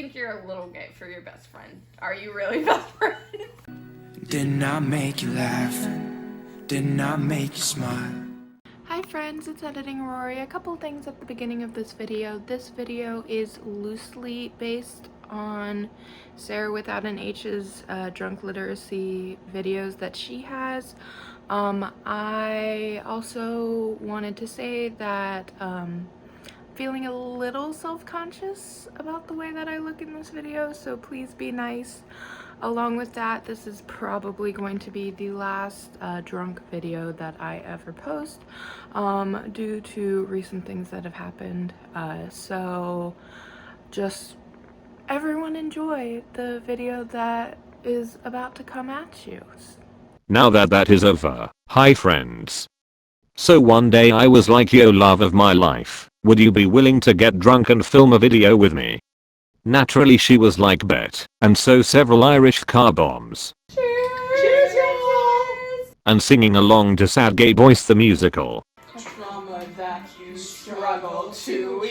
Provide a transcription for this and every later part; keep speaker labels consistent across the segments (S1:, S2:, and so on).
S1: think you're a little gay for your best friend. Are you really best friend?
S2: Didn't I make you laugh? Didn't I make you smile?
S3: Hi friends, it's Editing Rory. A couple things at the beginning of this video. This video is loosely based on Sarah Without an H's drunk literacy videos that she has. I also wanted to say that feeling a little self-conscious about the way that I look in this video, so please be nice. Along with that, this is probably going to be the last drunk video that I ever post due to recent things that have happened. So just everyone enjoy the video that is about to come at you.
S4: Now that is over, hi friends. So one day I was like, yo love of my life, would you be willing to get drunk and film a video with me? Naturally she was like bet, and so several Irish car bombs.
S1: Cheers! Cheers!
S4: And singing along to Sad Gay Boys the musical.
S1: Trauma that you struggle to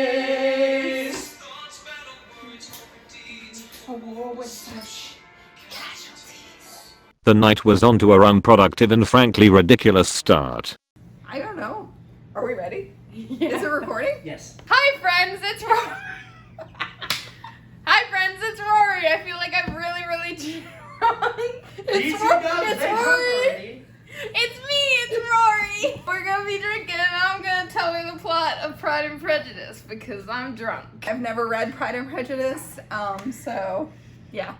S1: erase. A war with such casualties.
S4: The night was on to a unproductive and frankly ridiculous start.
S5: I don't know. Are we ready?
S1: Yeah.
S5: Is it recording?
S6: Yes.
S1: Hi friends, it's Rory. Hi friends, it's Rory. I feel like I'm really drunk. It's Rory. It's me, it's Rory. We're gonna be drinking and I'm gonna tell you the plot of Pride and Prejudice because I'm drunk.
S5: I've never read Pride and Prejudice, so yeah.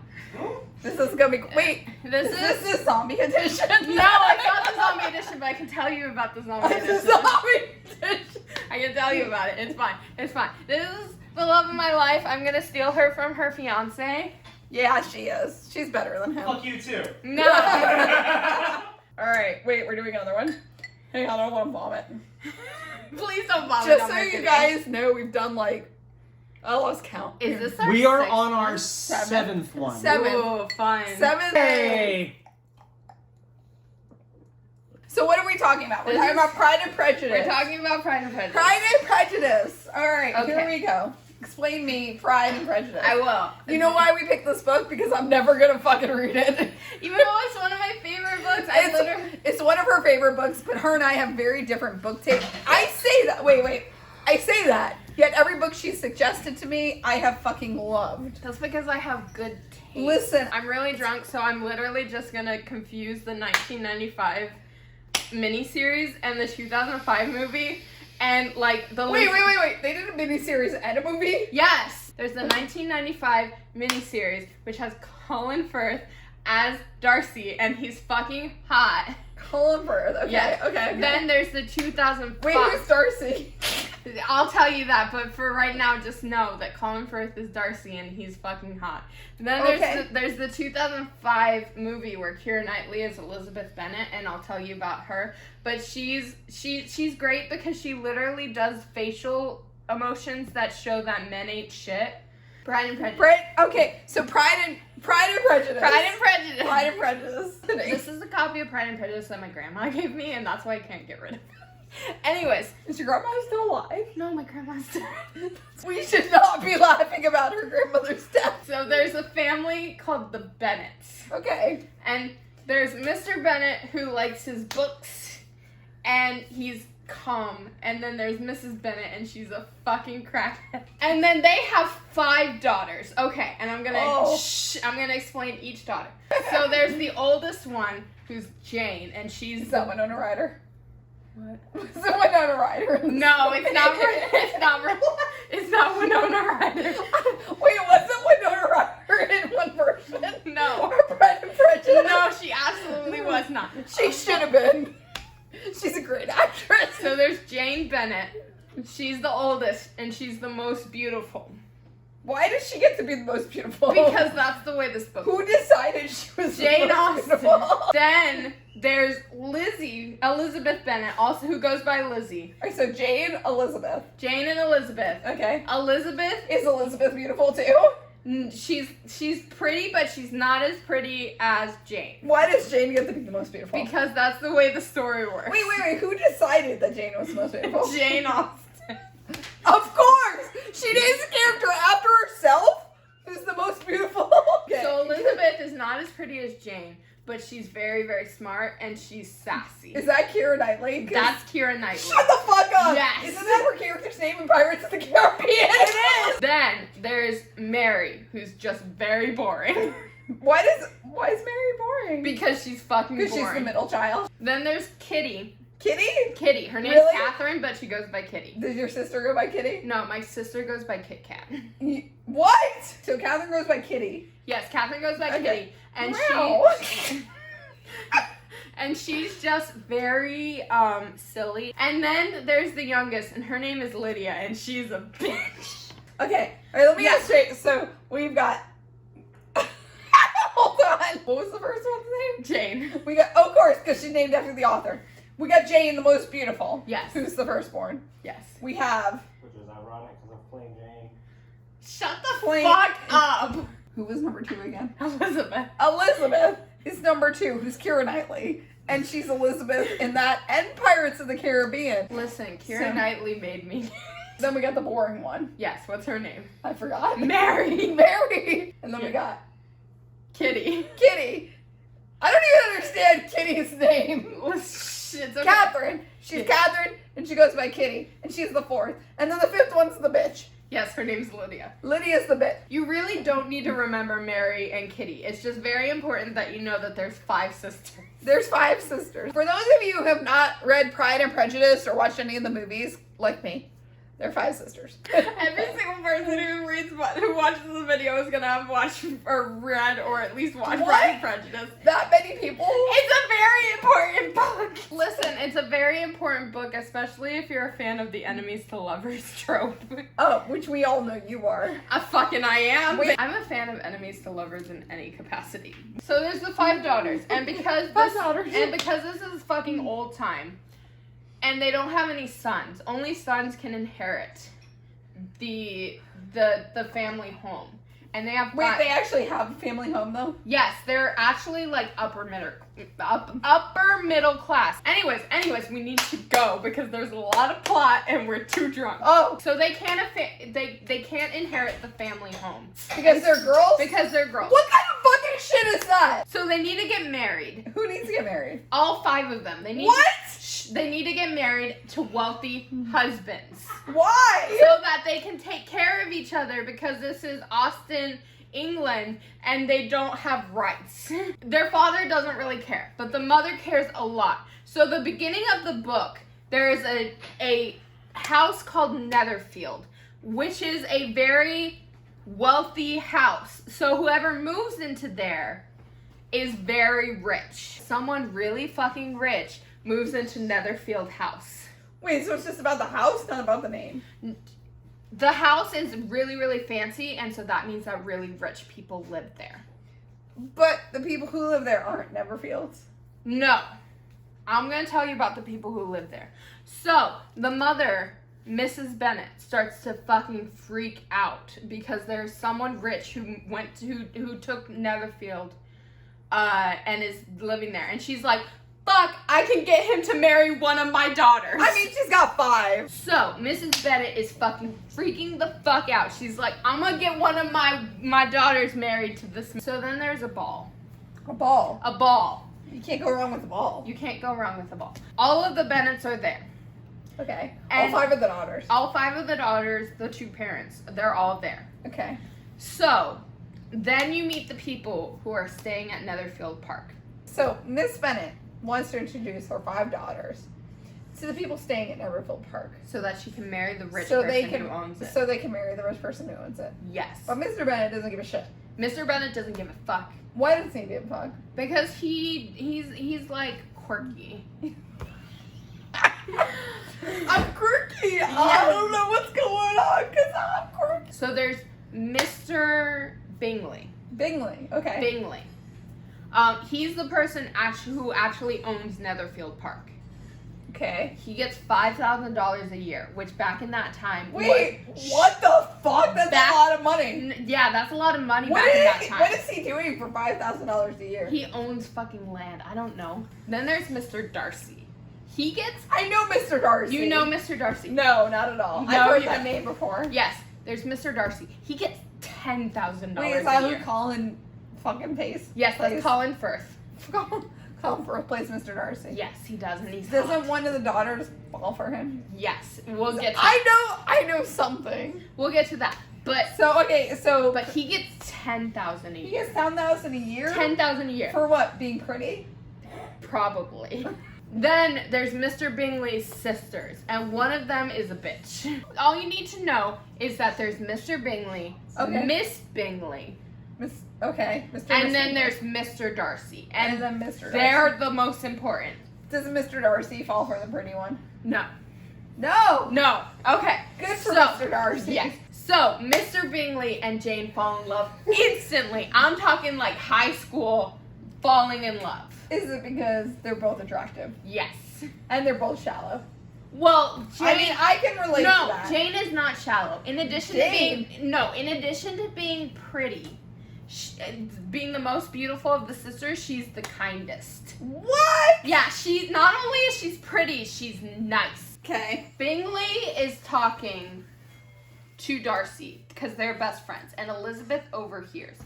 S5: This is gonna be. Wait,
S1: This
S5: is
S1: is
S5: this the zombie edition?
S1: no, it's not the zombie edition, but I can tell you about the zombie
S5: It's the
S1: edition.
S5: zombie edition.
S1: I can tell you about it. It's fine. It's fine. This is the love of my life. I'm gonna steal her from her fiance.
S5: Yeah, she is. She's better than him.
S6: Fuck you too.
S1: No.
S5: All right, wait, we're doing another one. Hang on, I don't want to vomit.
S1: Please don't vomit
S5: Just
S1: on
S5: so
S1: my
S5: you
S1: video.
S5: guys know, we've done like I lost count.
S1: Is this our
S6: We are
S1: sixth
S6: on our
S1: one?
S6: seventh one.
S5: Seventh.
S1: Ooh, fun.
S5: Seventh.
S6: Hey.
S5: So what are we talking about? We're
S1: This
S5: talking
S1: is-
S5: about Pride and Prejudice.
S1: We're talking about Pride and Prejudice.
S5: Pride and Prejudice. All right, here
S1: Okay.
S5: we go. Explain me Pride and Prejudice.
S1: I will.
S5: You know why we picked this book? Because I'm never gonna fucking read it.
S1: Even though it's one of my favorite books, I literally.
S5: It's one of her favorite books, but her and I have very different book taste. I say that. Wait. I say that. Yet every book she suggested to me, I have fucking loved.
S1: That's because I have good taste.
S5: Listen.
S1: I'm really drunk, so I'm literally just gonna confuse the 1995 miniseries and the 2005 movie, and like the.
S5: Wait. They did a miniseries and a movie?
S1: Yes! There's the 1995 miniseries, which has Colin Firth as Darcy, and he's fucking hot.
S5: Colin Firth. Okay.
S1: Yeah.
S5: Okay.
S1: Then there's the 2005.
S5: Wait, who's Darcy?
S1: I'll tell you that, but for right now, just know that Colin Firth is Darcy, and he's fucking hot. Then there's the 2005 movie where Keira Knightley is Elizabeth Bennet, and I'll tell you about her. But she's great because she literally does facial emotions that show that men ain't shit. Pride and Prejudice.
S5: Okay, so Pride and Prejudice.
S1: Pride and Prejudice.
S5: Pride and Prejudice.
S1: This is a copy of Pride and Prejudice that my grandma gave me, and that's why I can't get rid of it. Anyways.
S5: Is your grandma still alive?
S1: No, my grandma's dead.
S5: We should not be laughing about her grandmother's death.
S1: So there's a family called the Bennets.
S5: Okay.
S1: And there's Mr. Bennet who likes his books and he's calm. And then there's Mrs. Bennet and she's a fucking crackhead. And then they have 5 daughters. Okay, and I'm gonna explain each daughter. So there's the oldest one who's Jane, and she's
S5: Is that Winona Ryder?
S1: what?
S5: Is that Winona Ryder?
S1: No, it's not. It's not Winona Ryder.
S5: Wait, wasn't Winona Ryder in one version?
S1: No.
S5: Or Pride and Prejudice?
S1: No, she absolutely was not.
S5: She should have been. She's a great actress.
S1: So there's Jane Bennet. She's the oldest, and she's the most beautiful.
S5: Why does she get to be the most beautiful?
S1: Because that's the way this book.
S5: Who decided she was
S1: Jane
S5: the most
S1: Austen.
S5: beautiful?
S1: Then there's Elizabeth Bennet, also who goes by Lizzie.
S5: Alright, so Jane, Elizabeth.
S1: Jane and Elizabeth.
S5: Okay.
S1: Elizabeth,
S5: Is Elizabeth beautiful too?
S1: she's pretty, but she's not as pretty as Jane.
S5: Why does Jane get to be the most beautiful?
S1: Because that's the way the story works.
S5: Wait. Who decided that Jane was the most beautiful?
S1: Jane Austen.
S5: Of course! She didn't
S1: is not as pretty as Jane, but she's very, very smart and she's sassy.
S5: Is that Keira Knightley?
S1: That's Keira Knightley.
S5: Shut the fuck up!
S1: Yes.
S5: Isn't that her character's name in Pirates of the Caribbean?
S1: It is! Then there's Mary, who's just very boring.
S5: Why is Mary boring?
S1: Because she's fucking boring.
S5: Because she's the middle child.
S1: Then there's Kitty.
S5: Kitty?
S1: Kitty. Her name's
S5: Really?
S1: Catherine, but she goes by Kitty.
S5: Does your sister go by Kitty?
S1: No, my sister goes by Kit Kat.
S5: What? So Catherine goes by Kitty.
S1: Yes, Catherine goes by
S5: Okay.
S1: Kitty. And
S5: Wow.
S1: and she's just very silly. And then there's the youngest, and her name is Lydia, and she's a bitch.
S5: Okay, alright, let me
S1: Yeah.
S5: get straight. So we've got. Hold on. What was the first one's name?
S1: Jane.
S5: We got, of course, because she's named after the author. We got Jane, the most beautiful.
S1: Yes.
S5: Who's the firstborn?
S1: Yes.
S5: We have.
S6: Which is ironic because of Plain Jane.
S1: Shut the
S5: Plain-
S1: fuck up.
S5: Who was number 2 again?
S1: Elizabeth.
S5: Elizabeth is number 2, who's Keira Knightley. And she's Elizabeth in that and Pirates of the Caribbean.
S1: Listen, Keira
S5: So-
S1: Knightley made me.
S5: Then we got the boring one.
S1: Yes, what's her name?
S5: I forgot.
S1: Mary.
S5: Mary. And then we got
S1: Kitty.
S5: Kitty. I don't even understand Kitty's name.
S1: It's okay.
S5: Catherine. She's
S1: Yeah.
S5: Catherine, and she goes by Kitty. And she's the 4th. And then the 5th one's the bitch.
S1: Yes, her name's Lydia.
S5: Lydia's the bitch.
S1: You really don't need to remember Mary and Kitty. It's just very important that you know that there's 5 sisters.
S5: There's 5 sisters. For those of you who have not read Pride and Prejudice or watched any of the movies, like me, they're 5 sisters.
S1: Every single person who watches the video is gonna have watched or read or at least watched
S5: What?
S1: Pride and Prejudice.
S5: That many people?
S1: It's a very important book. Listen, it's a very important book, especially if you're a fan of the enemies to lovers trope.
S5: Oh, which we all know you are.
S1: I am.
S5: Wait.
S1: I'm a fan of enemies to lovers in any capacity. So there's the 5 daughters, and because this is fucking old time, and they don't have any sons. Only sons can inherit the family home, and they have.
S5: Wait, they actually have a family home though?
S1: Yes, they're actually like upper middle class. Anyways, we need to go because there's a lot of plot and we're too drunk.
S5: Oh,
S1: So they can't they can't inherit the family home
S5: because they're girls?
S1: because they're girls.
S5: What kind of fucking shit is that?
S1: So they need to get married.
S5: Who needs to get married?
S1: All 5 of them. They need
S5: What?
S1: They need to get married to wealthy husbands
S5: Why?
S1: so that they can take care of each other because this is Austin, England, and they don't have rights. Their father doesn't really care, but the mother cares a lot. So the beginning of the book, there's a house called Netherfield, which is a very wealthy house. So whoever moves into there is very rich. Someone really fucking rich moves into Netherfield house.
S5: Wait, so it's just about the house, not about the name?
S1: The house is really, really fancy, and so that means that really rich people live there.
S5: But the people who live there aren't Neverfields.
S1: No. I'm going to tell you about the people who live there. So, the mother, Mrs. Bennet, starts to fucking freak out because there's someone rich who took Netherfield and is living there. And she's like, fuck, I can get him to marry one of my daughters.
S5: I mean, she's got 5.
S1: So, Mrs. Bennet is fucking freaking the fuck out. She's like, I'm gonna get one of my daughters married to this. So then there's a ball.
S5: A ball.
S1: A ball.
S5: You can't go wrong with a ball.
S1: You can't go wrong with a ball. All of the Bennets are there.
S5: Okay.
S1: And
S5: all 5 of the daughters.
S1: All 5 of the daughters, the 2 parents, they're all there.
S5: Okay.
S1: So, then you meet the people who are staying at Netherfield Park.
S5: So, Miss Bennet wants to introduce her 5 daughters to the people staying at Neverfield Park.
S1: So that she can marry the rich
S5: So
S1: person
S5: they can,
S1: who owns it.
S5: So they can marry the rich person who owns it.
S1: Yes.
S5: But Mr. Bennet doesn't give a shit.
S1: Mr. Bennet doesn't give a fuck.
S5: Why doesn't he give a fuck?
S1: Because he's like quirky.
S5: I'm quirky. I don't know what's going on because I'm quirky.
S1: So there's Mr. Bingley.
S5: Bingley. Okay.
S1: Bingley. He's the person who actually owns Netherfield Park.
S5: Okay.
S1: He gets $5,000 a year, which back in that time.
S5: Wait, what the fuck? That's a lot of money.
S1: Yeah, that's a lot of money
S5: What
S1: back in
S5: is,
S1: that time.
S5: what is he doing for $5,000 a year?
S1: He owns fucking land. I don't know. Then there's Mr. Darcy. He gets.
S5: I know Mr. Darcy.
S1: You know Mr. Darcy.
S5: No, not at all.
S1: No,
S5: I've heard
S1: you
S5: that
S1: don't.
S5: name before.
S1: Yes, there's Mr. Darcy. He gets $10,000
S5: Wait, is
S1: a
S5: that
S1: year.
S5: who Colin fucking pace.
S1: Yes, that's Colin Firth.
S5: Colin Firth plays Mr. Darcy.
S1: Yes, he does, and he's
S5: Doesn't
S1: hot.
S5: one of the daughters fall for him?
S1: Yes, we'll get to
S5: I know something.
S1: We'll get to that. But
S5: But
S1: he gets 10,000 a year.
S5: he gets 10,000 a year?
S1: 10,000 a year.
S5: For what? Being pretty?
S1: Probably. Then there's Mr. Bingley's sisters, and one of them is a bitch. All you need to know is that there's Mr. Bingley, Miss Bingley,
S5: Mr.
S1: and then there's Mr. Darcy. And
S5: then Mr. Darcy.
S1: They're the most important.
S5: Does Mr. Darcy fall for the pretty one?
S1: No.
S5: No!
S1: No. Okay.
S5: Good for Mr. Darcy.
S1: Yes. So, Mr. Bingley and Jane fall in love instantly. I'm talking like high school falling in love.
S5: Is it because they're both attractive?
S1: Yes.
S5: And they're both shallow?
S1: Well, Jane,
S5: I mean, I can relate to that.
S1: No, Jane is not shallow. In addition to being pretty, being the most beautiful of the sisters, she's the kindest.
S5: What?
S1: Yeah, she's not only is she's pretty, she's nice.
S5: Okay.
S1: Bingley is talking to Darcy because they're best friends, and Elizabeth overhears.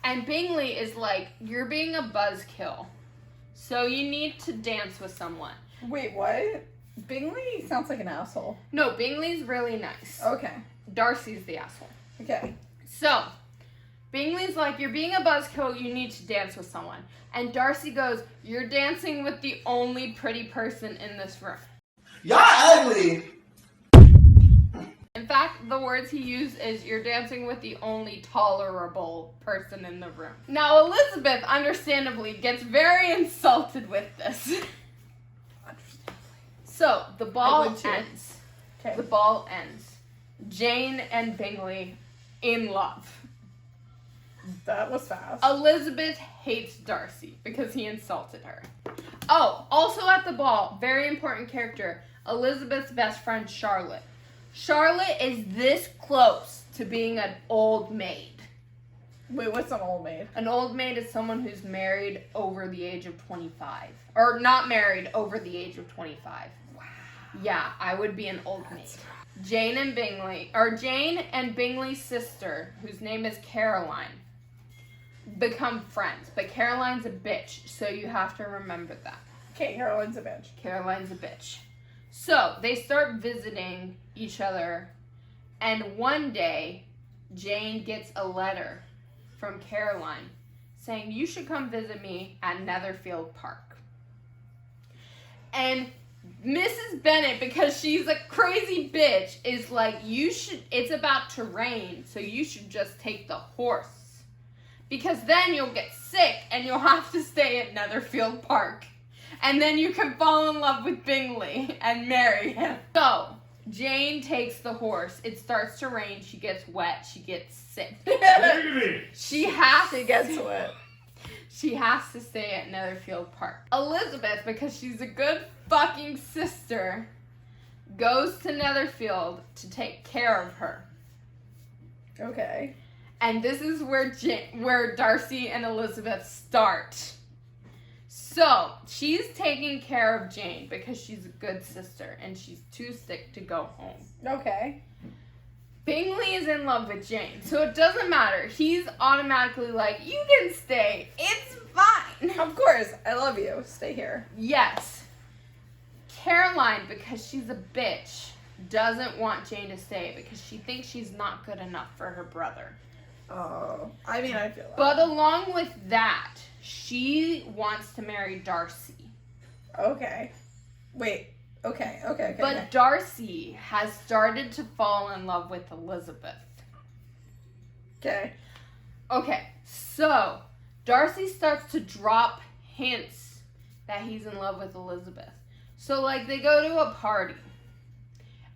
S1: And Bingley is like, "You're being a buzzkill, so you need to dance with someone."
S5: Wait, what? Bingley sounds like an asshole.
S1: No, Bingley's really nice.
S5: Okay.
S1: Darcy's the asshole.
S5: Okay.
S1: So, Bingley's like, "You're being a buzzkill, you need to dance with someone." And Darcy goes, "You're dancing with the only pretty person in this room."
S7: Y'all ugly!
S1: In fact, the words he used is, "You're dancing with the only tolerable person in the room." Now, Elizabeth, understandably, gets very insulted with this. So, the ball ends.
S5: Okay.
S1: The ball ends. Jane and Bingley in love.
S5: That was fast.
S1: Elizabeth hates Darcy because he insulted her. Oh, also at the ball, very important character, Elizabeth's best friend, Charlotte. Charlotte is this close to being an old maid.
S5: Wait, what's an old maid?
S1: An old maid is someone who's married over the age of 25. Or not married over the age of 25. Wow. Yeah, I would be an old maid. Jane and Bingley's sister, whose name is Caroline, become friends. But Caroline's a bitch, so you have to remember that.
S5: Okay, Caroline's a bitch.
S1: Caroline's a bitch. So, they start visiting each other, and one day, Jane gets a letter from Caroline saying, "You should come visit me at Netherfield Park." And Mrs. Bennet, because she's a crazy bitch, is like, it's about to rain, so you should just take the horse. Because then you'll get sick, and you'll have to stay at Netherfield Park. And then you can fall in love with Bingley and marry him. So, Jane takes the horse. It starts to rain. She gets wet. She gets sick. She gets wet. She has to stay at Netherfield Park. Elizabeth, because she's a good fucking sister, goes to Netherfield to take care of her.
S5: Okay.
S1: And this is where Darcy and Elizabeth start. So, she's taking care of Jane because she's a good sister and she's too sick to go home.
S5: Okay.
S1: Bingley is in love with Jane, so it doesn't matter. He's automatically like, "You can stay. It's fine."
S5: Of course. I love you. Stay here.
S1: Yes. Caroline, because she's a bitch, doesn't want Jane to stay because she thinks she's not good enough for her brother.
S5: Oh. I mean, I feel that.
S1: But along with that, she wants to marry Darcy.
S5: Okay. Wait. Okay.
S1: But Darcy has started to fall in love with Elizabeth.
S5: Okay.
S1: Okay, so Darcy starts to drop hints that he's in love with Elizabeth. So, like, they go to a party,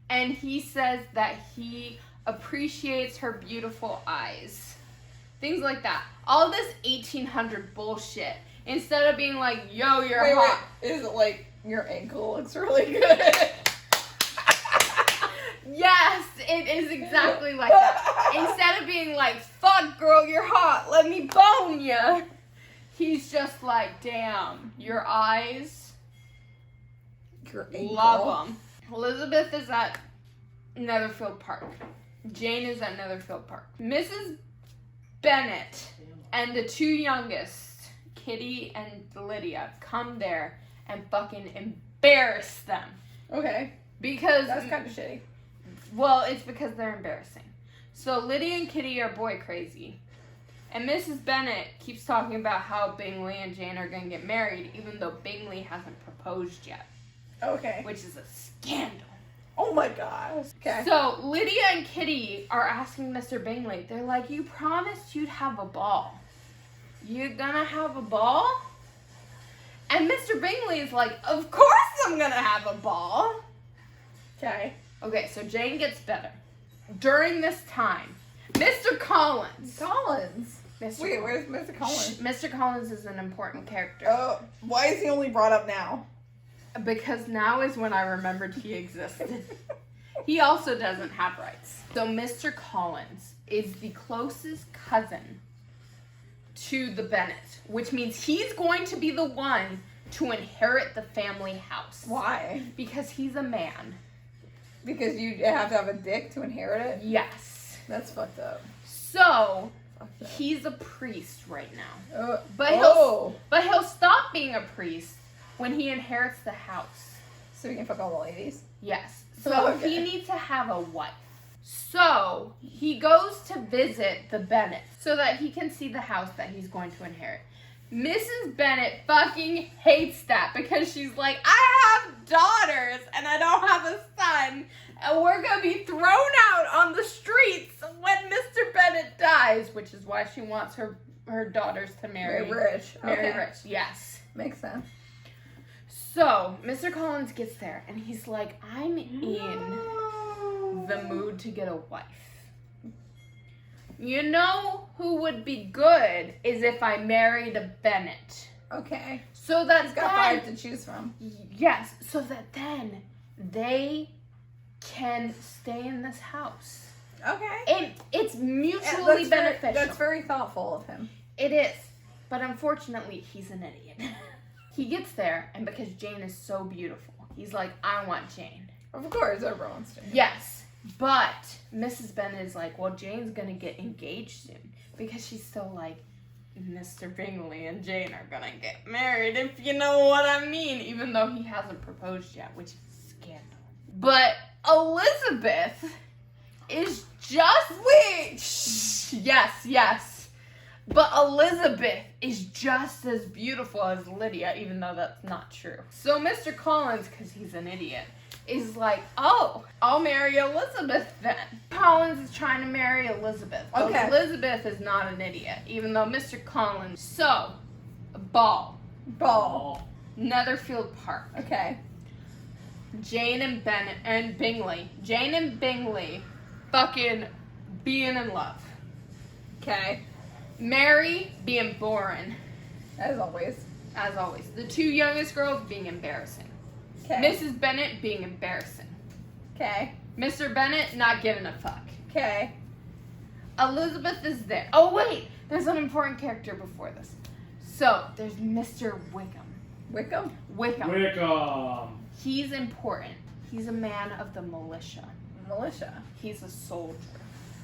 S1: and he says that he appreciates her beautiful eyes. Things like that. All this 1800 bullshit. Instead of being like, "Yo, you're hot."
S5: Wait. Is it like, "Your ankle looks really good"?
S1: Yes, it is exactly like that. Instead of being like, "Fuck, girl, you're hot. Let me bone ya." He's just like, "Damn, your eyes.
S5: Your ankle.
S1: Love them." Elizabeth is at Netherfield Park. Jane is at Netherfield Park. Mrs. Bennet And the two youngest, Kitty and Lydia, come there and fucking embarrass them.
S5: Okay.
S1: Because...
S5: That's kind of shitty.
S1: Well, it's because they're embarrassing. So Lydia and Kitty are boy crazy. And Mrs. Bennet keeps talking about how Bingley and Jane are going to get married, even though Bingley hasn't proposed yet.
S5: Okay.
S1: Which is a scandal.
S5: Oh my gosh. Okay.
S1: So Lydia and Kitty are asking Mr. Bingley, they're like, you promised you'd have a ball. You gonna have a ball? And Mr. Bingley is like, of course I'm gonna have a ball.
S5: Okay.
S1: Okay, so Jane gets better. During this time, Mr. Collins.
S5: Wait, where's Mr. Collins?
S1: Mr. Collins is an important character.
S5: Oh, why is he only brought up now?
S1: Because now is when I remembered he existed. He also doesn't have rights. So Mr. Collins is the closest cousin to the Bennets, which means he's going to be the one to inherit the family house.
S5: Why?
S1: Because he's a man.
S5: Because you have to have a dick to inherit it?
S1: Yes.
S5: That's fucked up.
S1: So, he's a priest right now. But he'll stop being a priest when he inherits the house.
S5: So he can fuck all the ladies?
S1: Yes. So he needs to have a wife. So he goes to visit the Bennets so that he can see the house that he's going to inherit. Mrs. Bennet fucking hates that because she's like, I have daughters and I don't have a son, and we're gonna be thrown out on the streets when Mr. Bennet dies, which is why she wants her daughters to marry
S5: rich.
S1: Marry rich, yes.
S5: Makes sense.
S1: So Mr. Collins gets there and he's like, I'm in the mood to get a wife. You know who would be good is if I married a Bennet.
S5: Okay.
S1: So that
S5: he's got 5 to choose from.
S1: Yes, so that then they can stay in this house.
S5: Okay.
S1: And it's mutually beneficial.
S5: That's very thoughtful of him.
S1: It is. But unfortunately, he's an idiot. He gets there, and because Jane is so beautiful, he's like, I want Jane.
S5: Of course, everyone wants Jane.
S1: Yes. But Mrs. Bennet is like, well, Jane's gonna get engaged soon. Because she's still like, Mr. Bingley and Jane are gonna get married, if you know what I mean. Even though he hasn't proposed yet, which is a scandal. But Elizabeth is just... Wait! Yes. But Elizabeth is just as beautiful as Lydia, even though that's not true. So Mr. Collins, because he's an idiot, is like, oh, I'll marry Elizabeth then. Collins is trying to marry Elizabeth. Okay. Elizabeth is not an idiot, even though Mr. Collins. So, ball. Netherfield Park.
S5: Okay.
S1: Jane and Bingley fucking being in love.
S5: Okay.
S1: Mary being boring.
S5: As always.
S1: The two youngest girls being embarrassing.
S5: Okay.
S1: Mrs. Bennet being embarrassing.
S5: Okay.
S1: Mr. Bennet not giving a fuck.
S5: Okay.
S1: Elizabeth is there. Oh wait, there's an important character before this. So there's Mr. Wickham. He's important. He's a man of the militia. He's a soldier.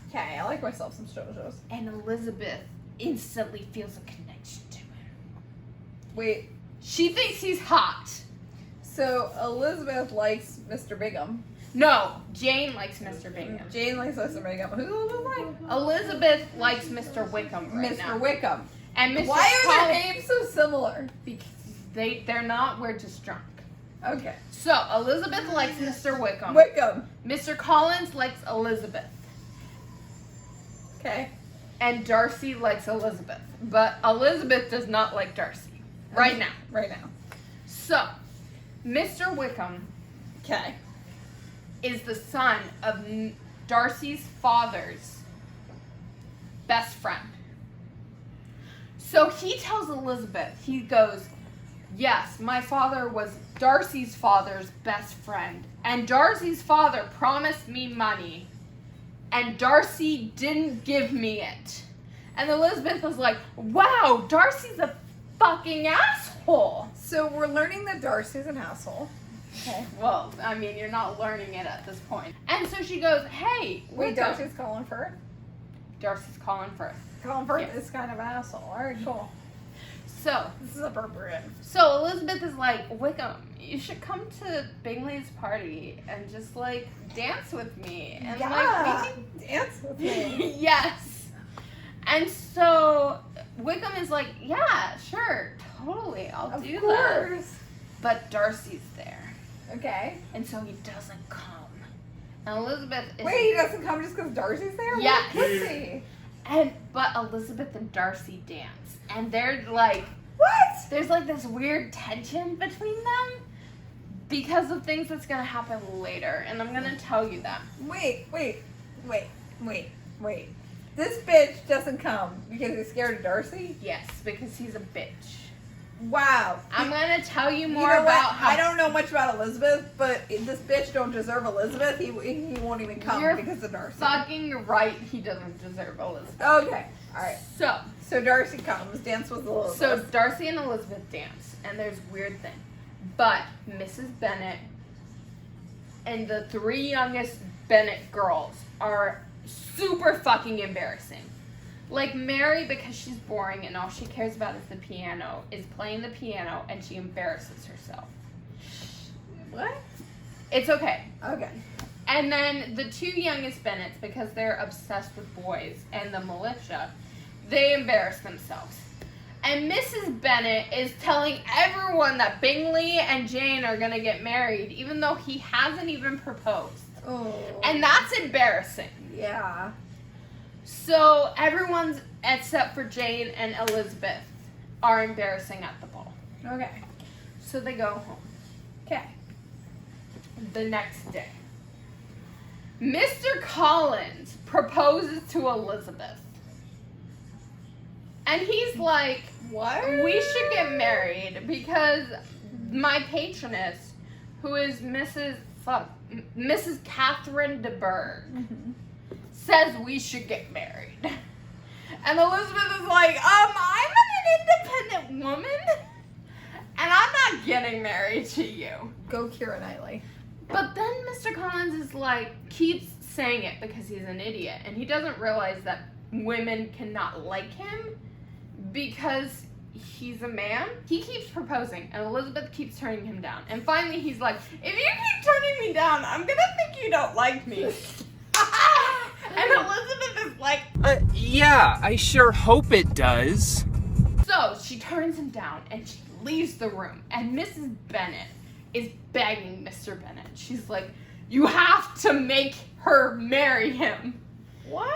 S5: Okay, I like myself some soldiers.
S1: And Elizabeth instantly feels a connection to him.
S5: Wait.
S1: She thinks he's hot.
S5: So Elizabeth likes Mr. Bingham.
S1: No, Jane likes Mr. Bingham.
S5: Jane likes Mr. Bingham. Who's Elizabeth like?
S1: Elizabeth likes Mr. Wickham right now.
S5: Mr. Wickham.
S1: And Mr.
S5: Why are their names so similar?
S1: Because they're not, we're just drunk.
S5: Okay.
S1: So, Elizabeth likes Mr. Wickham. Mr. Collins likes Elizabeth.
S5: Okay.
S1: And Darcy likes Elizabeth. But Elizabeth does not like Darcy. Right now. So, Mr. Wickham is the son of Darcy's father's best friend. So he tells Elizabeth, he goes, yes, my father was Darcy's father's best friend. And Darcy's father promised me money. And Darcy didn't give me it. And Elizabeth was like, wow, Darcy's a fucking asshole.
S5: So we're learning that Darcy's an asshole.
S1: Okay. Well, I mean, you're not learning it at this point. And so she goes, hey.
S5: Wait, Darcy's calling for her?
S1: Darcy's Colin Firth.
S5: Colin Firth is kind of an asshole. Alright, cool.
S1: So,
S5: This is appropriate.
S1: So Elizabeth is like, Wickham, you should come to Bingley's party and just like dance with me. And like we
S5: dance with me.
S1: can... Yes. And so Wickham is like, yeah, sure, totally, I'll do that. But Darcy's there.
S5: Okay.
S1: And so he doesn't come. And Elizabeth is...
S5: Wait, he doesn't come just because Darcy's there?
S1: Yes.
S5: What is he?
S1: But Elizabeth and Darcy dance. And they're like...
S5: What?
S1: There's like this weird tension between them because of things that's gonna happen later, and I'm gonna tell you that.
S5: Wait. This bitch doesn't come because he's scared of Darcy?
S1: Yes, because he's a bitch.
S5: Wow.
S1: I'm gonna tell you more
S5: know
S1: about
S5: what?
S1: how...
S5: I don't know much about Elizabeth, but if this bitch don't deserve Elizabeth, he won't even come
S1: You're
S5: because of Darcy.
S1: fucking right, he doesn't deserve Elizabeth.
S5: Okay, alright.
S1: So
S5: Darcy comes, dance with Elizabeth.
S1: So Darcy and Elizabeth dance, and there's weird thing. But Mrs. Bennet and the 3 youngest Bennet girls are super fucking embarrassing. Like Mary, because she's boring and all she cares about is the piano, is playing the piano and she embarrasses herself.
S5: What?
S1: It's okay.
S5: Okay.
S1: And then the 2 youngest Bennets, because they're obsessed with boys and the militia, they embarrass themselves. And Mrs. Bennet is telling everyone that Bingley and Jane are gonna get married, even though he hasn't even proposed.
S5: Oh.
S1: And that's embarrassing.
S5: Yeah.
S1: So everyone's, except for Jane and Elizabeth, are embarrassing at the ball.
S5: Okay.
S1: So they go home.
S5: Okay.
S1: The next day, Mr. Collins proposes to Elizabeth. And he's like,
S5: what?
S1: We should get married because my patroness, who is Mrs. Catherine de Bourgh, says we should get married. And Elizabeth is like, I'm an independent woman, and I'm not getting married to you.
S5: Go Keira Knightley.
S1: But then Mr. Collins is like, keeps saying it because he's an idiot, and he doesn't realize that women cannot like him because he's a man. He keeps proposing, and Elizabeth keeps turning him down. And finally he's like, if you keep turning me down, I'm gonna think you don't like me. And Elizabeth is like,
S8: yeah, I sure hope it does.
S1: so she turns him down, and she leaves the room, and Mrs. Bennet is begging Mr. Bennet. She's like, you have to make her marry him.
S5: What?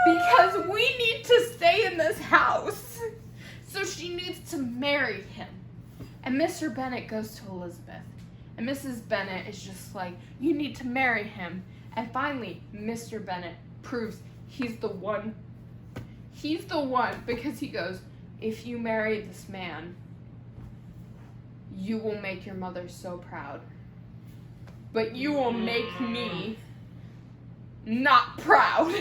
S1: Because we need to stay in this house. So she needs to marry him. And Mr. Bennet goes to Elizabeth. And Mrs. Bennet is just like, you need to marry him. And finally, Mr. Bennet proves he's the one. He's the one because he goes, if you marry this man, you will make your mother so proud. But you will make me not proud.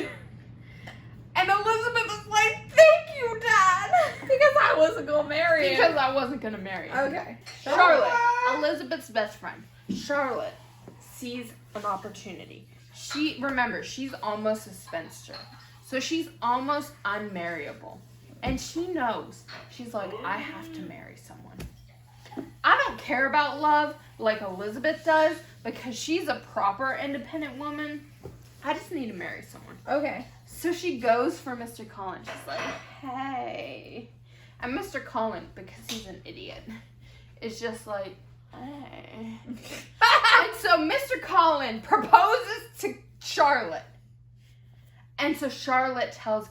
S1: And Elizabeth is like, thank you, Dad.
S5: Because I wasn't gonna marry him.
S1: Because I wasn't gonna marry him.
S5: Okay.
S1: Charlotte, Elizabeth's best friend. Charlotte sees an opportunity. Remember, she's almost a spinster. So she's almost unmarriable. And she knows. She's like, I have to marry someone. I don't care about love like Elizabeth does because she's a proper independent woman. I just need to marry someone.
S5: Okay.
S1: So she goes for Mr. Collins. She's like, hey. And Mr. Collins, because he's an idiot, is just like, hey. And so Mr. Collins proposes to Charlotte. And so Charlotte tells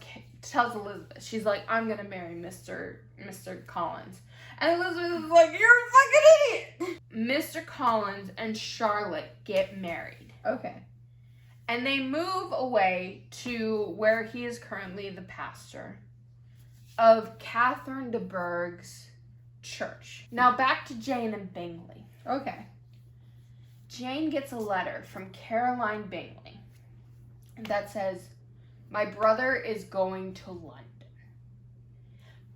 S1: Elizabeth, she's like, I'm going to marry Mr. Collins. And Elizabeth is like, you're a fucking idiot. Mr. Collins and Charlotte get married.
S5: Okay.
S1: And they move away to where he is currently the pastor of Catherine de Bourgh's church. Now back to Jane and Bingley.
S5: Okay.
S1: Jane gets a letter from Caroline Bingley that says, my brother is going to London.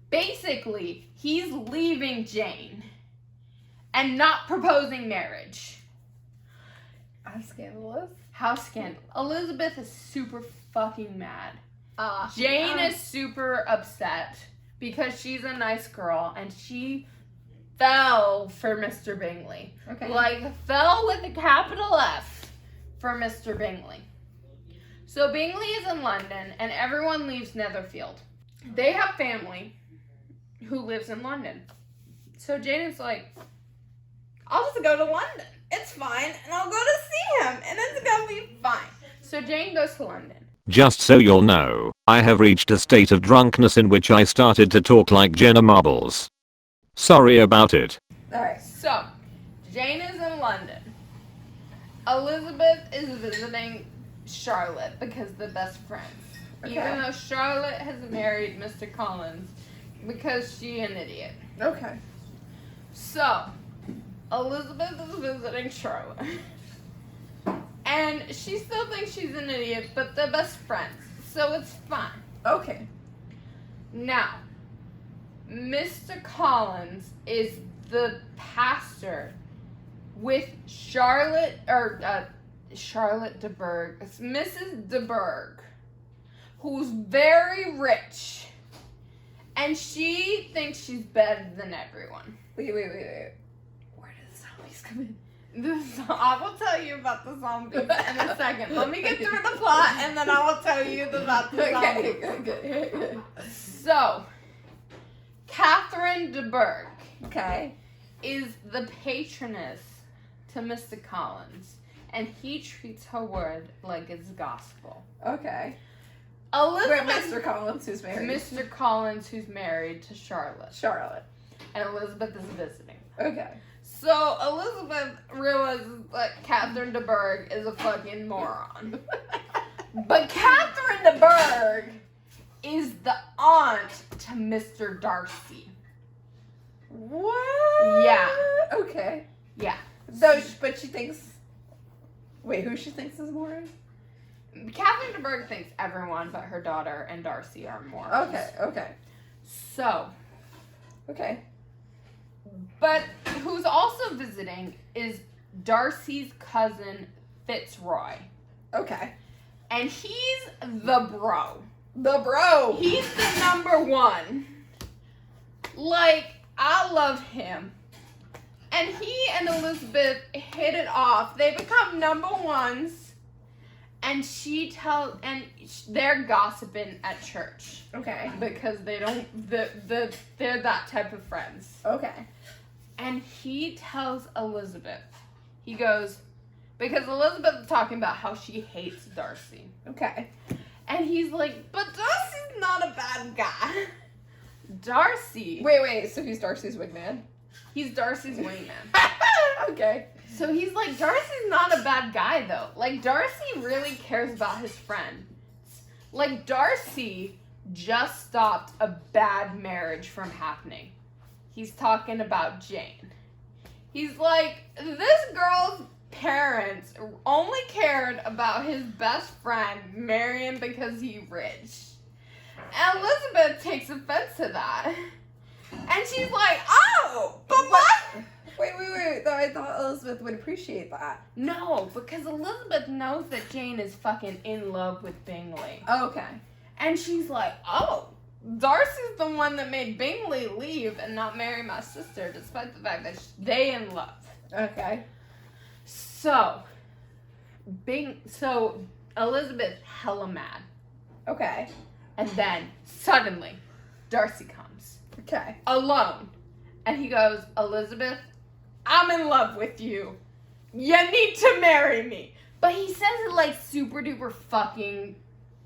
S1: Basically, he's leaving Jane and not proposing marriage.
S5: I'm scandalous.
S1: How scandalous. Elizabeth is super fucking mad. Jane is super upset because she's a nice girl and she fell for Mr. Bingley.
S5: Okay.
S1: Like, fell with a capital F for Mr. Bingley. So Bingley is in London and everyone leaves Netherfield. They have family who lives in London. So Jane is like, I'll just go to London. It's fine. And I'll go to see him. And it's gonna be fine. So Jane goes to London.
S4: Just so you'll know, I have reached a state of drunkenness in which I started to talk like Jenna Marbles. Sorry about it.
S5: Alright.
S1: So, Jane is in London. Elizabeth is visiting Charlotte because they're best friends.
S5: Okay.
S1: Even though Charlotte has married Mr. Collins because she's an idiot.
S5: Okay.
S1: So, Elizabeth is visiting Charlotte. And she still thinks she's an idiot, but they're best friends. So it's fine.
S5: Okay.
S1: Now, Mr. Collins is the pastor with Charlotte de Burgh. It's Mrs. de Burgh, who's very rich. And she thinks she's better than everyone.
S5: Wait. Where did the zombies come in?
S1: I will tell you about the zombies in a second. Let me get through the plot and then I will tell you about the zombies.
S5: Okay.
S1: So, Catherine de Burgh
S5: Okay.
S1: is the patroness to Mr. Collins, and he treats her word like it's gospel.
S5: Okay.
S1: Elizabeth,
S5: Mr. Collins, who's married.
S1: Mr. Collins, who's married to Charlotte, and Elizabeth is visiting.
S5: Okay.
S1: So Elizabeth realizes that Catherine de Burgh is a fucking moron. But Catherine de Burgh is the aunt to Mr. Darcy.
S5: What?
S1: Yeah.
S5: Okay.
S1: Yeah.
S5: So, but she thinks. Wait, who she thinks is more?
S1: Catherine de Burgh thinks everyone but her daughter and Darcy are morons.
S5: Okay.
S1: So,
S5: Okay.
S1: but who's also visiting is Darcy's cousin Fitzroy.
S5: Okay.
S1: And he's the bro.
S5: The bro.
S1: He's the number one. Like, I love him. And he and Elizabeth hit it off. They become number ones. And they're gossiping at church.
S5: Okay.
S1: Because they don't, they're that type of friends.
S5: Okay.
S1: And he tells Elizabeth, he goes, because Elizabeth is talking about how she hates Darcy.
S5: Okay.
S1: And he's like, but Darcy's not a bad guy. Darcy.
S5: Wait, so he's Darcy's wingman?
S1: He's Darcy's wingman.
S5: Okay.
S1: So he's like, Darcy's not a bad guy though. Like, Darcy really cares about his friend. Like, Darcy just stopped a bad marriage from happening. He's talking about Jane. He's like, this girl's parents only cared about his best friend marrying because he's rich. And Elizabeth takes offense to that. And she's like, oh, but what?
S5: Wait. I thought Elizabeth would appreciate that.
S1: No, because Elizabeth knows that Jane is fucking in love with Bingley.
S5: Okay.
S1: And she's like, oh, Darcy's the one that made Bingley leave and not marry my sister, despite the fact that they in love.
S5: Okay.
S1: So Elizabeth hella mad.
S5: Okay.
S1: And then, suddenly, Darcy comes.
S5: Okay.
S1: Alone. And he goes, Elizabeth, I'm in love with you. You need to marry me. But he says it like super duper fucking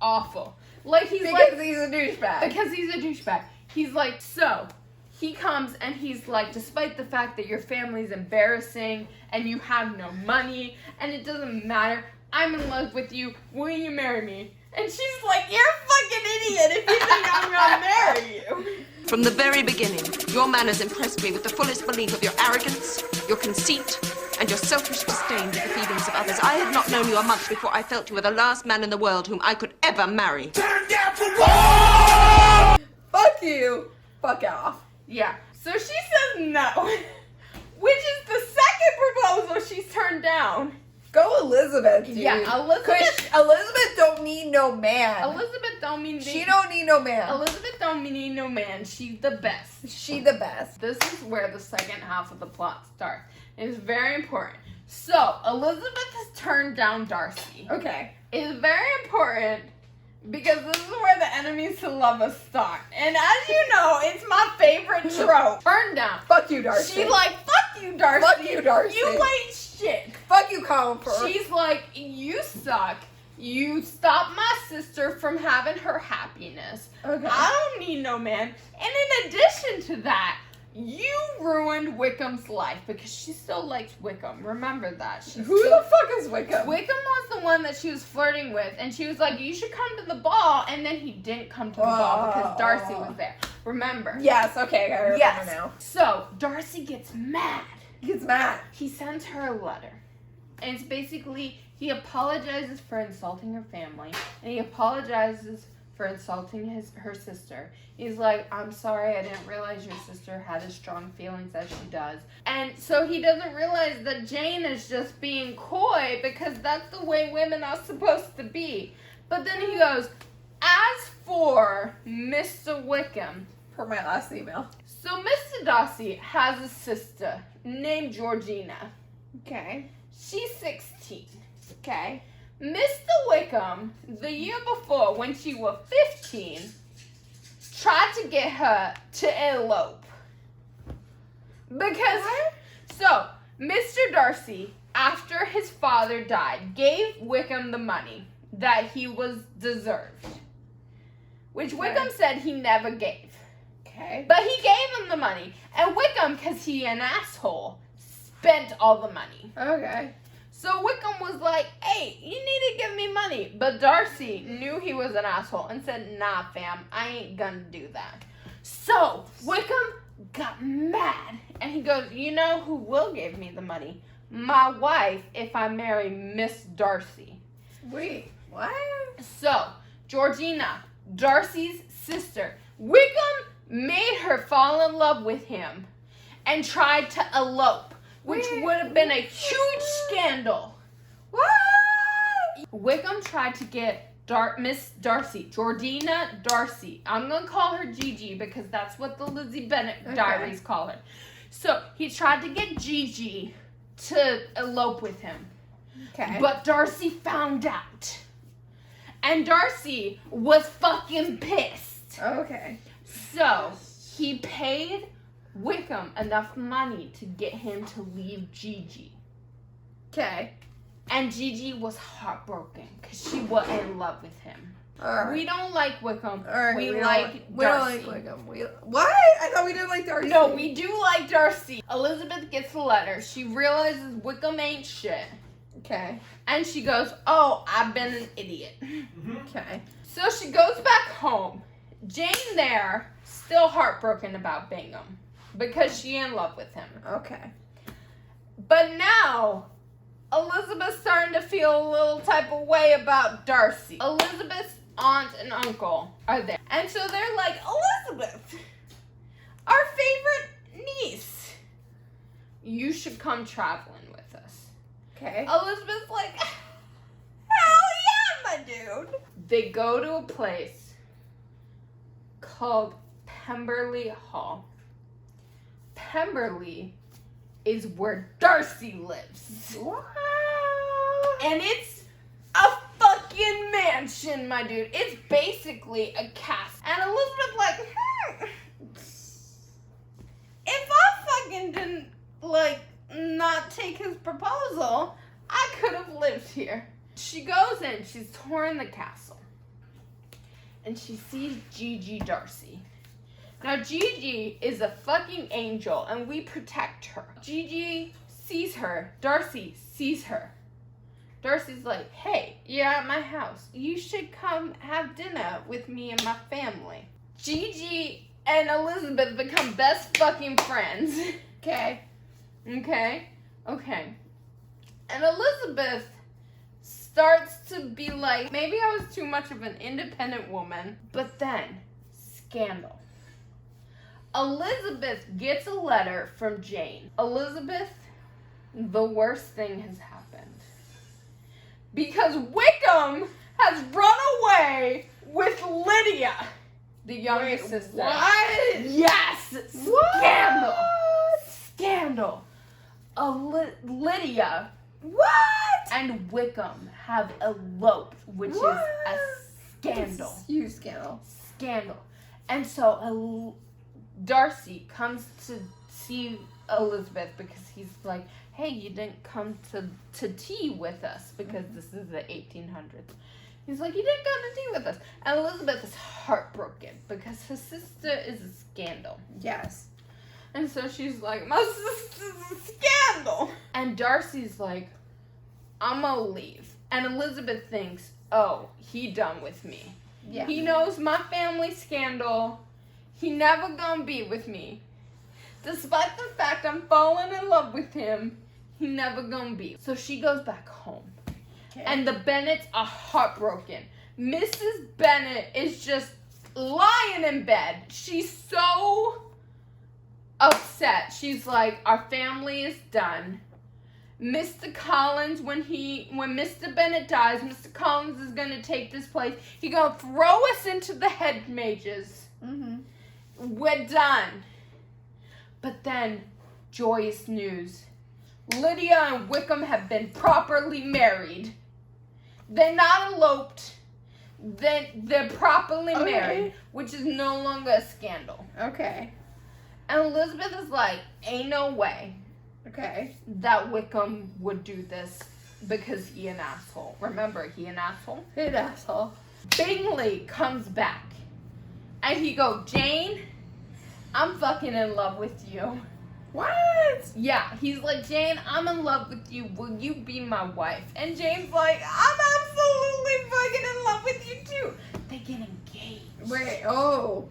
S1: awful. Like he's
S5: because he's a douchebag.
S1: Because he's a douchebag. He's like, so he comes and he's like, despite the fact that your family's embarrassing and you have no money and it doesn't matter, I'm in love with you. Will you marry me? And she's like, you're a fucking idiot if you think I'm gonna marry you.
S9: From the very beginning, your manners impressed me with the fullest belief of your arrogance, your conceit, and your selfish disdain for the feelings of others. I had not known you a month before I felt you were the last man in the world whom I could ever marry.
S7: Turn down for what?
S5: Fuck you. Fuck off.
S1: Yeah. So she says no. Which is the second proposal she's turned down.
S5: Go Elizabeth, dude.
S1: Yeah,
S5: Elizabeth don't need no man.
S1: Elizabeth don't mean
S5: she don't need no man.
S1: Elizabeth don't need no man. She's the best.
S5: She the best.
S1: This is where the second half of the plot starts. It's very important. So Elizabeth has turned down Darcy.
S5: Okay.
S1: It's very important because this is where the enemies to lovers start. And as you know, it's my favorite trope. Turn down.
S5: Fuck you, Darcy.
S1: She's like, fuck you, Darcy.
S5: Fuck you, Darcy.
S1: You ain't shit.
S5: Fuck you, Colin Firth.
S1: She's like, you suck. You stopped my sister from having her happiness.
S5: Okay.
S1: I don't need no man. And in addition to that, you ruined Wickham's life because she still likes Wickham. Remember that.
S5: Who the fuck is Wickham?
S1: Wickham was the one that she was flirting with, and she was like, you should come to the ball, and then he didn't come to the ball because Darcy was there. Remember?
S5: Yes, okay, I remember now.
S1: So, Darcy gets mad.
S5: He's mad.
S1: He sends her a letter. And it's basically, he apologizes for insulting her family, and he apologizes for insulting her sister. He's like, I'm sorry, I didn't realize your sister had as strong feelings as she does. And so he doesn't realize that Jane is just being coy because that's the way women are supposed to be. But then he goes, as for Mr. Wickham.
S5: For my last email.
S1: So Mr. Darcy has a sister named Georgina.
S5: Okay.
S1: She's 16.
S5: Okay.
S1: Mr. Wickham, the year before, when she was 15, tried to get her to elope. Because, so, Mr. Darcy, after his father died, gave Wickham the money that he was deserved. Which Wickham said he never gave.
S5: Okay.
S1: But he gave him the money. And Wickham, because he an asshole, spent all the money.
S5: Okay.
S1: So Wickham was like, hey, you need to give me money. But Darcy knew he was an asshole and said, nah, fam, I ain't gonna do that. So Wickham got mad. And he goes, you know who will give me the money? My wife, if I marry Miss Darcy.
S5: Wait, what?
S1: So, Georgina, Darcy's sister, Wickham made her fall in love with him and tried to elope. Which would have been a huge scandal.
S5: What?
S1: Wickham tried to get Miss Darcy, Georgina Darcy. I'm going to call her Gigi because that's what the Lizzie Bennet diaries call her. So he tried to get Gigi to elope with him.
S5: Okay.
S1: But Darcy found out. And Darcy was fucking pissed.
S5: Okay.
S1: So he paid Wickham enough money to get him to leave Gigi.
S5: Okay.
S1: And Gigi was heartbroken because she was in love with him.
S5: Alright.
S1: We don't like Wickham.
S5: Alright.
S1: We like Darcy.
S5: We don't like Wickham. What? I thought we didn't like Darcy.
S1: No, we do like Darcy. Elizabeth gets the letter. She realizes Wickham ain't shit.
S5: Okay.
S1: And she goes, oh, I've been an idiot.
S5: Okay.
S1: So she goes back home. Jane there, still heartbroken about Bingham. Because she in love with him.
S5: Okay.
S1: But now, Elizabeth's starting to feel a little type of way about Darcy. Elizabeth's aunt and uncle are there. And so they're like, Elizabeth, our favorite niece, you should come traveling with us.
S5: Okay.
S1: Elizabeth's like, hell yeah, my dude. They go to a place called Pemberley Hall. Pemberley is where Darcy lives.
S5: What?
S1: And it's a fucking mansion, my dude. It's basically a castle. And Elizabeth like, if I fucking didn't, not take his proposal, I could have lived here. She goes in, she's touring the castle. And she sees Gigi Darcy. Now, Gigi is a fucking angel, and we protect her. Gigi sees her. Darcy sees her. Darcy's like, hey, you're at my house. You should come have dinner with me and my family. Gigi and Elizabeth become best fucking friends.
S5: Okay.
S1: Okay? Okay. And Elizabeth starts to be like, maybe I was too much of an independent woman. But then, scandal. Elizabeth gets a letter from Jane. Elizabeth, the worst thing has happened. because Wickham has run away with Lydia, the youngest sister.
S5: What?
S1: Yes!
S5: What?
S1: Scandal! Scandal! Lydia and Wickham have eloped, which is a scandal.
S5: It's a huge scandal.
S1: Scandal. And so Darcy comes to see Elizabeth because he's like, hey, you didn't come to tea with us because this is the 1800s. He's like, you didn't come to tea with us. And Elizabeth is heartbroken because her sister is a scandal.
S5: Yes.
S1: And so she's like, my sister's a scandal. And Darcy's like, I'm gonna leave. And Elizabeth thinks, oh, he done with me.
S5: Yeah.
S1: He knows my family scandal. He never gonna be with me. Despite the fact I'm falling in love with him, he never gonna be. So she goes back home.
S5: Okay.
S1: And the Bennets are heartbroken. Mrs. Bennet is just lying in bed. She's so upset. She's like, our family is done. Mr. Collins, when Mr. Bennet dies, Mr. Collins is gonna take this place. He's gonna throw us into the head mages. We're done. But then, joyous news. Lydia and Wickham have been properly married. They're not eloped. They're properly married, which is no longer a scandal.
S5: Okay.
S1: And Elizabeth is like, ain't no way
S5: Okay.
S1: that Wickham would do this because he an asshole. Remember, he an asshole?
S5: Hey, asshole.
S1: Bingley comes back. And he goes, Jane, I'm fucking in love with you.
S5: What?
S1: Yeah, he's like, Jane, I'm in love with you. Will you be my wife? And Jane's like, I'm absolutely fucking in love with you too. They get engaged.
S5: Wait, oh.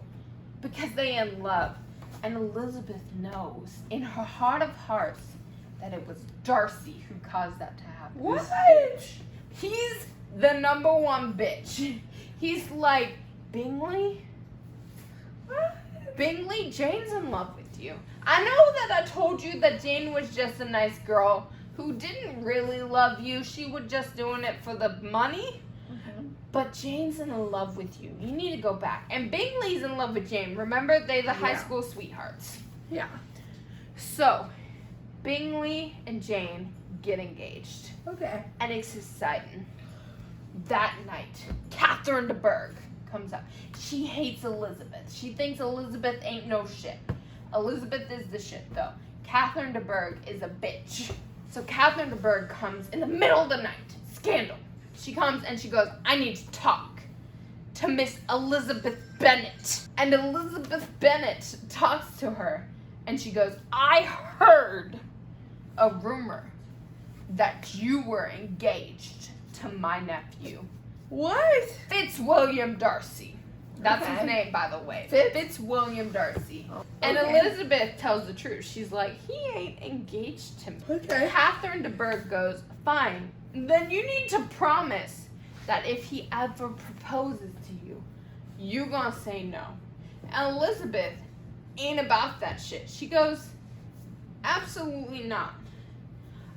S1: Because they in love. And Elizabeth knows in her heart of hearts that it was Darcy who caused that to happen.
S5: What?
S1: He's the number one bitch. He's like, Bingley? Bingley, Jane's in love with you. I know that I told you that Jane was just a nice girl who didn't really love you. She was just doing it for the money. But Jane's in love with you. You need to go back. And Bingley's in love with Jane. Remember, they're the high school sweethearts.
S5: Yeah.
S1: So, Bingley and Jane get engaged.
S5: Okay.
S1: And it's exciting. That night, Catherine de Bourgh comes up. She hates Elizabeth. She thinks Elizabeth ain't no shit. Elizabeth is the shit, though. Catherine de Bourgh is a bitch. So Catherine de Bourgh comes in the middle of the night. Scandal. She comes and she goes, I need to talk to Miss Elizabeth Bennet. And Elizabeth Bennet talks to her and she goes, I heard a rumor that you were engaged to my nephew.
S5: What?
S1: Fitzwilliam Darcy. That's his name, by the way. Fitzwilliam Darcy. And Elizabeth tells the truth. She's like, he ain't engaged to me.
S5: Okay.
S1: Catherine de Bourgh goes, fine. Then you need to promise that if he ever proposes to you, you're gonna say no. And Elizabeth ain't about that shit. She goes, absolutely not.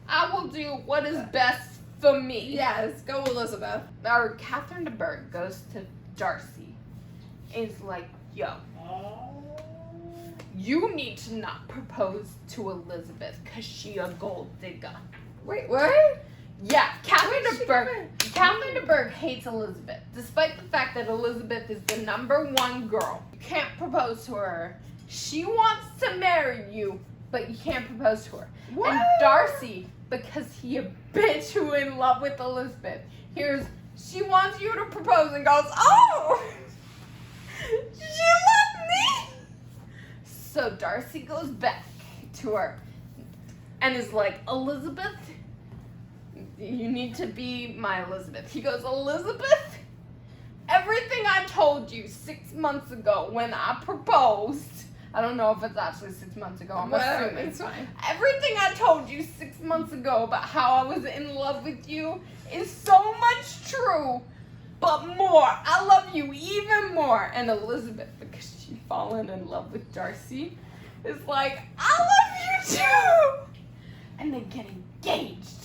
S1: I will do what is best for me.
S5: Yes, go Elizabeth.
S1: Or Catherine de Bourgh goes to Darcy. Is like, yo, you need to not propose to Elizabeth because she a gold digger.
S5: Wait, what?
S1: Yeah, Catherine de Bourgh hates Elizabeth, despite the fact that Elizabeth is the number one girl. You can't propose to her. She wants to marry you, but you can't propose to her.
S5: What?
S1: And Darcy, because he a bitch who in love with Elizabeth, hears she wants you to propose and goes, oh, she loved me. So Darcy goes back to her and is like, Elizabeth, you need to be my Elizabeth. He goes, Elizabeth, everything I told you 6 months ago when I proposed, I don't know if it's actually 6 months ago, I'm assuming.
S5: It's fine.
S1: Everything I told you 6 months ago about how I was in love with you is so much true, but more. I love you even more. And Elizabeth, because she's fallen in love with Darcy, is like, I love you too. And they get engaged.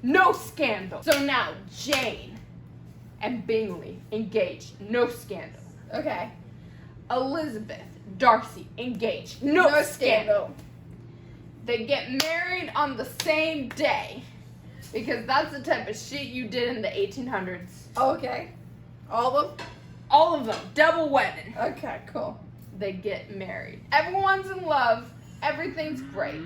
S1: No scandal. So now Jane and Bingley engaged. No scandal.
S5: Okay.
S1: Elizabeth, Darcy engaged. No scandal. They get married on the same day. Because that's the type of shit you did in the 1800s.
S5: Okay. All of them?
S1: All of them. Double wedding.
S5: Okay, cool.
S1: They get married. Everyone's in love. Everything's great.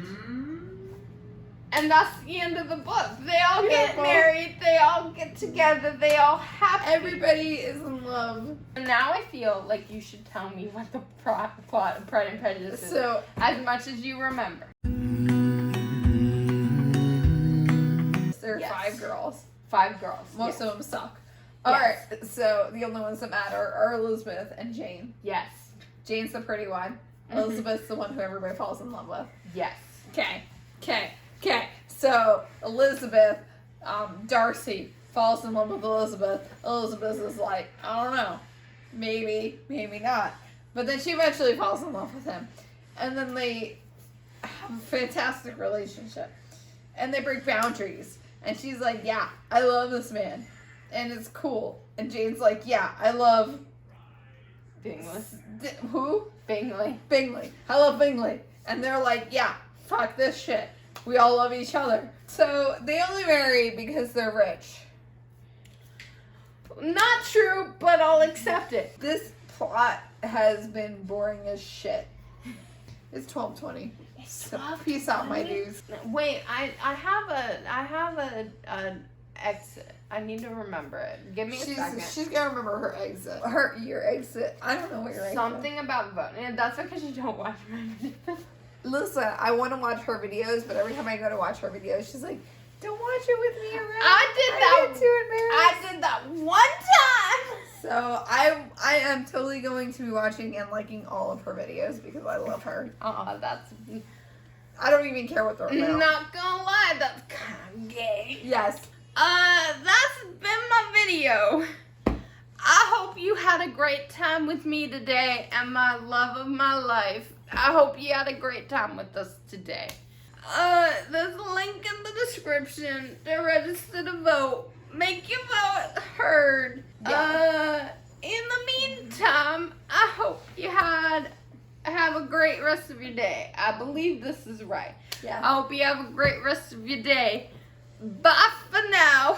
S1: And that's the end of the book. They all get married. They all get together. They all happy.
S5: Everybody is in love.
S1: Now I feel like you should tell me what the plot of Pride and Prejudice is.
S5: So,
S1: as much as you remember.
S5: There are 5 girls.
S1: 5 girls.
S5: Most of them suck. Alright, so the only ones that matter are Elizabeth and Jane.
S1: Yes.
S5: Jane's the pretty one. Elizabeth's the one who everybody falls in love with.
S1: Yes.
S5: Okay. So Elizabeth, Darcy falls in love with Elizabeth. Elizabeth is like, I don't know, maybe not. But then she eventually falls in love with him, and then they have a fantastic relationship, and they break boundaries. And she's like, yeah, I love this man, and it's cool. And Jane's like, yeah, I love
S1: Bingley.
S5: Who?
S1: Bingley.
S5: I love Bingley. And they're like, yeah, fuck this shit. We all love each other. So they only marry because they're rich.
S1: Not true, but I'll accept it.
S5: This plot has been boring as shit. It's 12:20. So peace out, my dudes.
S1: Wait, I have a exit. I need to remember it. Give me a second.
S5: She's gotta remember her exit. Your exit. I don't know what your exit.
S1: Something about voting. That's because you don't watch my videos.
S5: Listen, I want to watch her videos, but every time I go to watch her videos, she's like, "Don't watch it with me around."
S1: I did that one time.
S5: So I am totally going to be watching and liking all of her videos because I love her.
S1: That's.
S5: I don't even care what they're about.
S1: Not gonna lie, that's kind of gay.
S5: Yes.
S1: That's been my video. I hope you had a great time with me today and my love of my life. I hope you had a great time with us today. There's a link in the description to register to vote. Make your vote heard.
S5: Yeah.
S1: In the meantime, I hope you have a great rest of your day. I believe this is right.
S5: Yeah.
S1: I hope you have a great rest of your day. Bye for now.